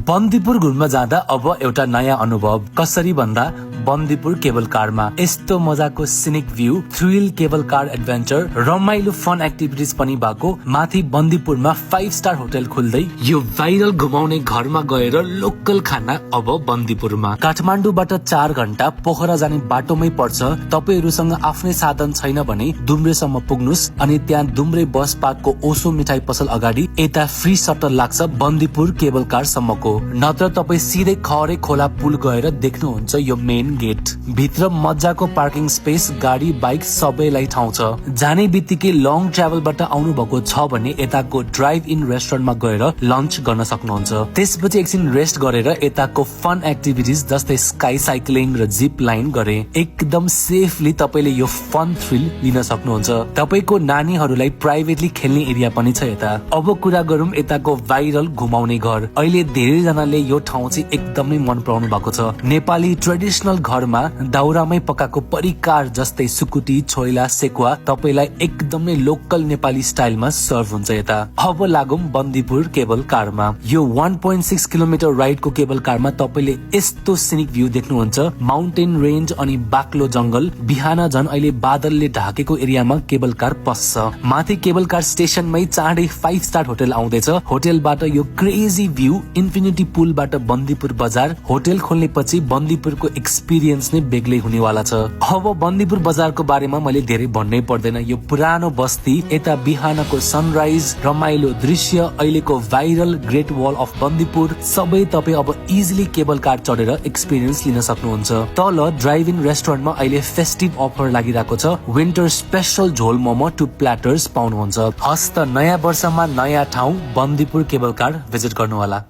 बन्दीपुर घुम्न जाँदा अब एउटा नयाँ अनुभव कसरी भन्दा बन्दीपुर केबल कारमा यस्तो मजाको scenic view, thrill cable car adventure, रमाइलो फन एक्टिभिटिज पनि भएको माथि बन्दीपुरमा 5 स्टार होटल खुल्दै यो भाइरल घुमाउने घरमा गएर लोकल खाना अब बन्दीपुरमा। काठमाडौँबाट 4 घण्टा पोखरा जाने बाटोमै पर्छ। तपाईहरुसँग आफ्नै साधन छैन भने दुम्रेसम्म पुग्नुस् अनि त्यहाँ दुम्रे बस पार्कको ओसो मिठाई पसल अगाडि यता फ्री सटल लाग्छ बन्दीपुर केबल कार सम्मको। नत्र तपाई सिधै खरे खोला पुल गएर देख्नुहुन्छ यो मेन गेट। भित्र मजाको पार्किङ स्पेस, गाडी बाइक सबैलाई ठाउँ छ। जाने बित्तिकै लङ ट्राभलबाट आउनु भएको छ भने यताको ड्राइभ इन रेस्टुरेन्टमा गएर लन्च गर्न सक्नुहुन्छ। त्यसपछि एकछिन रेस्ट गरेर यताको फन एक्टिभिटिज जस्तै स्काई साइक्लिङ र जिप लाइन गरे एकदम सेफली तपाईले यो फन थ्रिल लिन सक्नुहुन्छ। तपाईको नानीहरूलाई प्राइभेटली खेल्ने एरिया पनि छ यता। अब कुरा गरौँ यताको भाइरल घुमाउने घर। अहिले धेरै जनाले यो ठाउँ चाहिँ एकदमै मन पराउनु भएको छ। नेपाली ट्रेडिसनल घरमा दाउरामै पकाएको परिकार जस्तै सुकुटी, छोइला, सेकुवा तपाईलाई एकदमै लोकल नेपाली स्टाइलमा सर्भ हुन्छ यता। अब लागौं बन्दीपुर केबल कारमा। यो 1.6 किलोमिटर राइडको केबल कारमा तपाईले यस्तो सिनिक भ्यू देख्नुहुन्छ, माउन्टेन रेन्ज अनि बाक्लो जंगल। बिहान झन अहिले बादलले ढाकेको एरियामा केबल कार पस्छ। माथि केबल कार स्टेशनमै चाँडै 5 स्टार होटल आउँदैछ। होटलबाट यो क्रेजी भ्यू, इन्फिनिटी पुलबाट बन्दीपुर बजार। होटल खोल्नेपछि बन्दीपुरको एक्सपिरियन्स नै बेग्लै हुनेवाला छ। अब बन्दीपुर बजारको बारेमा मैले धेरै भन्नै पर्दैन। यो पुरानो बस्ती, यता बिहानको सनराइज, रमाइलो दृश्य, अहिलेको viral great wall of Bandipur सबै तपाई अब इजिली केबल कार चढेर एक्सपिरियन्स लिन सक्नुहुन्छ। तल ड्राइभ इन रेस्टुरेन्टमा अहिले फेस्टिभ अफर लागिरहेको छ। विन्टर स्पेशल झोल मोमो 2 प्ल्याटर्स पाउनुहुन्छ। हस्त नयाँ वर्षमा नयाँ ठाउँ बन्दीपुर केबल कार भिजिट गर्नुहोला।